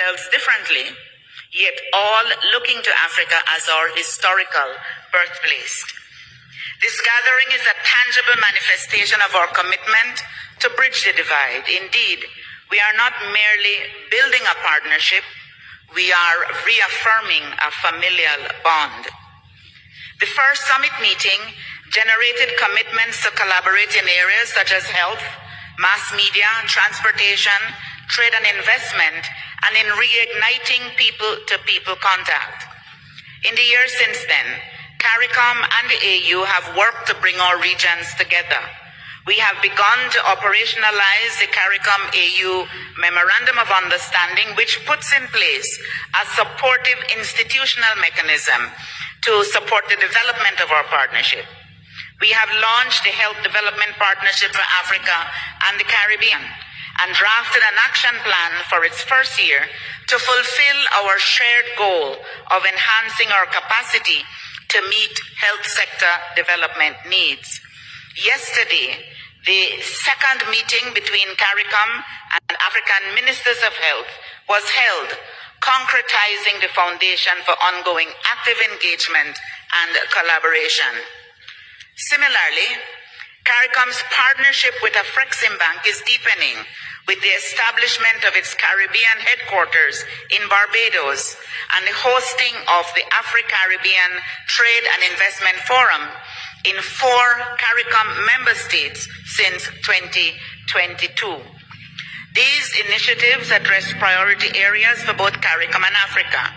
themselves differently, yet all looking to Africa as our historical birthplace. This gathering is a tangible manifestation of our commitment to bridge the divide. Indeed, we are not merely building a partnership, we are reaffirming a familial bond. The first summit meeting generated commitments to collaborate in areas such as health, mass media, transportation, trade and investment, and in reigniting people-to-people contact. In the years since then, CARICOM and the AU have worked to bring our regions together. We have begun to operationalize the CARICOM-AU Memorandum of Understanding, which puts in place a supportive institutional mechanism to support the development of our partnership. We have launched the Health Development Partnership for Africa and the Caribbean and drafted an action plan for its first year to fulfill our shared goal of enhancing our capacity to meet health sector development needs. Yesterday, the second meeting between CARICOM and African Ministers of Health was held, concretizing the foundation for ongoing active engagement and collaboration. Similarly, CARICOM's partnership with Afreximbank is deepening with the establishment of its Caribbean headquarters in Barbados and the hosting of the Africa-Caricom Trade and Investment Forum in 4 CARICOM member states since 2022. These initiatives address priority areas for both CARICOM and Africa,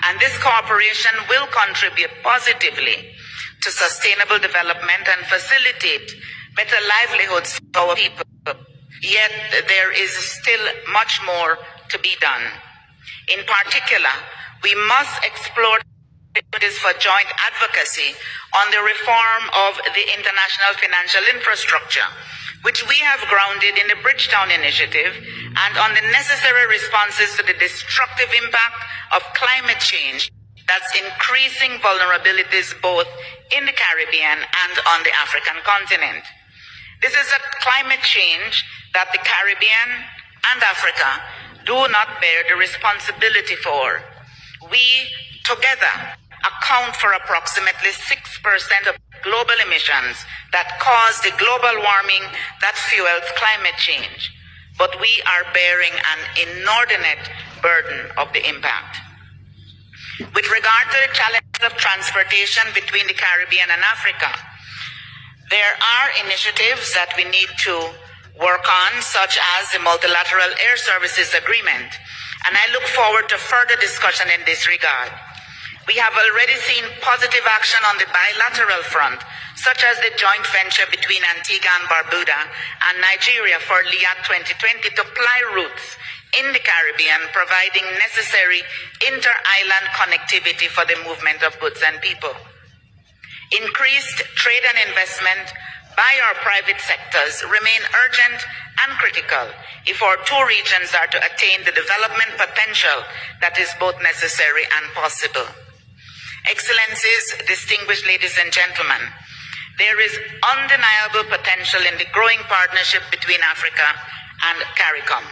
and this cooperation will contribute positively to sustainable development and facilitate better livelihoods for our people. Yet there is still much more to be done. In particular, we must explore opportunities for joint advocacy on the reform of the international financial infrastructure, which we have grounded in the Bridgetown Initiative, and on the necessary responses to the destructive impact of climate change that's increasing vulnerabilities both in the Caribbean and on the African continent. This is a climate change that the Caribbean and Africa do not bear the responsibility for. We, together, account for approximately 6% of global emissions that cause the global warming that fuels climate change. But we are bearing an inordinate burden of the impact. With regard to the challenges of transportation between the Caribbean and Africa, there are initiatives that we need to work on, such as the Multilateral Air Services Agreement, and I look forward to further discussion in this regard. We have already seen positive action on the bilateral front, such as the joint venture between Antigua and Barbuda and Nigeria for LIAT 2020 to ply routes in the Caribbean, providing necessary inter-island connectivity for the movement of goods and people. Increased trade and investment by our private sectors remain urgent and critical if our 2 regions are to attain the development potential that is both necessary and possible. Excellencies, distinguished ladies and gentlemen, there is undeniable potential in the growing partnership between Africa and CARICOM.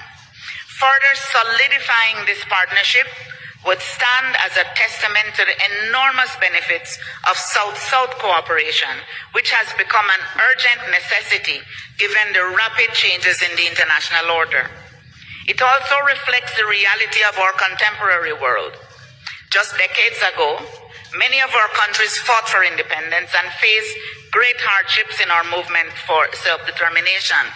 Further solidifying this partnership would stand as a testament to the enormous benefits of South-South cooperation, which has become an urgent necessity given the rapid changes in the international order. It also reflects the reality of our contemporary world. Just decades ago, many of our countries fought for independence and faced great hardships in our movement for self-determination.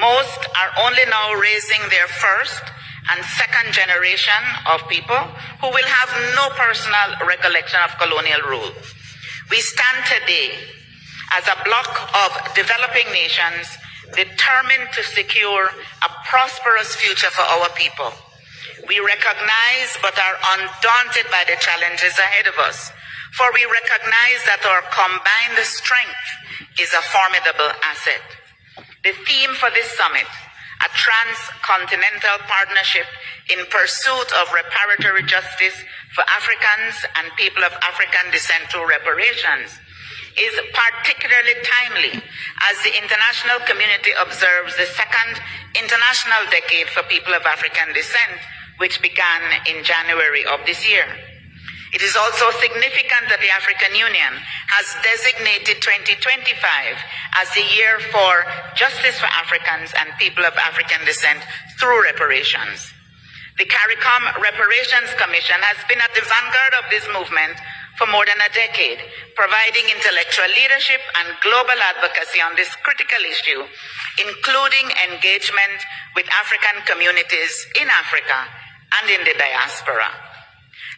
Most are only now raising their first and second generation of people who will have no personal recollection of colonial rule. We stand today as a bloc of developing nations determined to secure a prosperous future for our people. We recognize but are undaunted by the challenges ahead of us, for we recognize that our combined strength is a formidable asset. The theme for this summit, a transcontinental partnership in pursuit of reparatory justice for Africans and people of African descent through reparations, is particularly timely as the international community observes the second international decade for people of African descent which began in January of this year. It is also significant that the African Union has designated 2025 as the year for justice for Africans and people of African descent through reparations. The CARICOM Reparations Commission has been at the vanguard of this movement for more than a decade, providing intellectual leadership and global advocacy on this critical issue, including engagement with African communities in Africa and in the diaspora.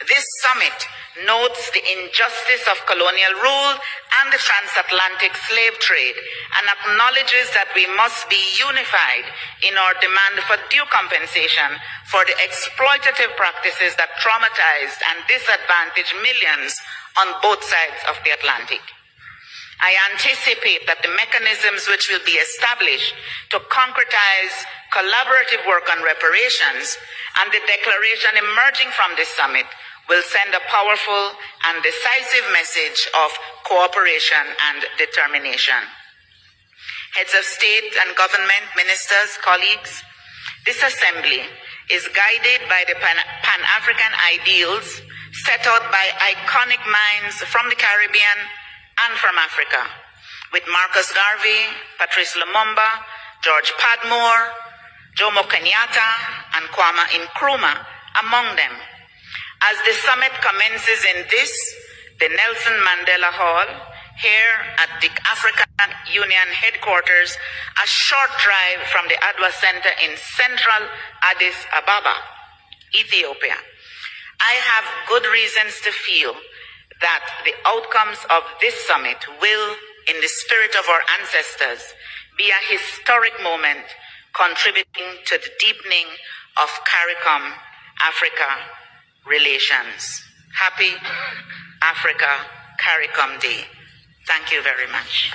This summit notes the injustice of colonial rule and the transatlantic slave trade and acknowledges that we must be unified in our demand for due compensation for the exploitative practices that traumatized and disadvantaged millions on both sides of the Atlantic. I anticipate that the mechanisms which will be established to concretize collaborative work on reparations and the declaration emerging from this summit will send a powerful and decisive message of cooperation and determination. Heads of state and government, ministers, colleagues, this assembly is guided by the Pan-African ideals set out by iconic minds from the Caribbean and from Africa, with Marcus Garvey, Patrice Lumumba, George Padmore, Jomo Kenyatta, and Kwame Nkrumah among them. As the summit commences in the Nelson Mandela Hall, here at the African Union headquarters, a short drive from the Adwa Center in central Addis Ababa, Ethiopia, I have good reasons to feel that the outcomes of this summit will, in the spirit of our ancestors, be a historic moment contributing to the deepening of CARICOM Africa relations. Happy Africa-Caricom Day. Thank you very much.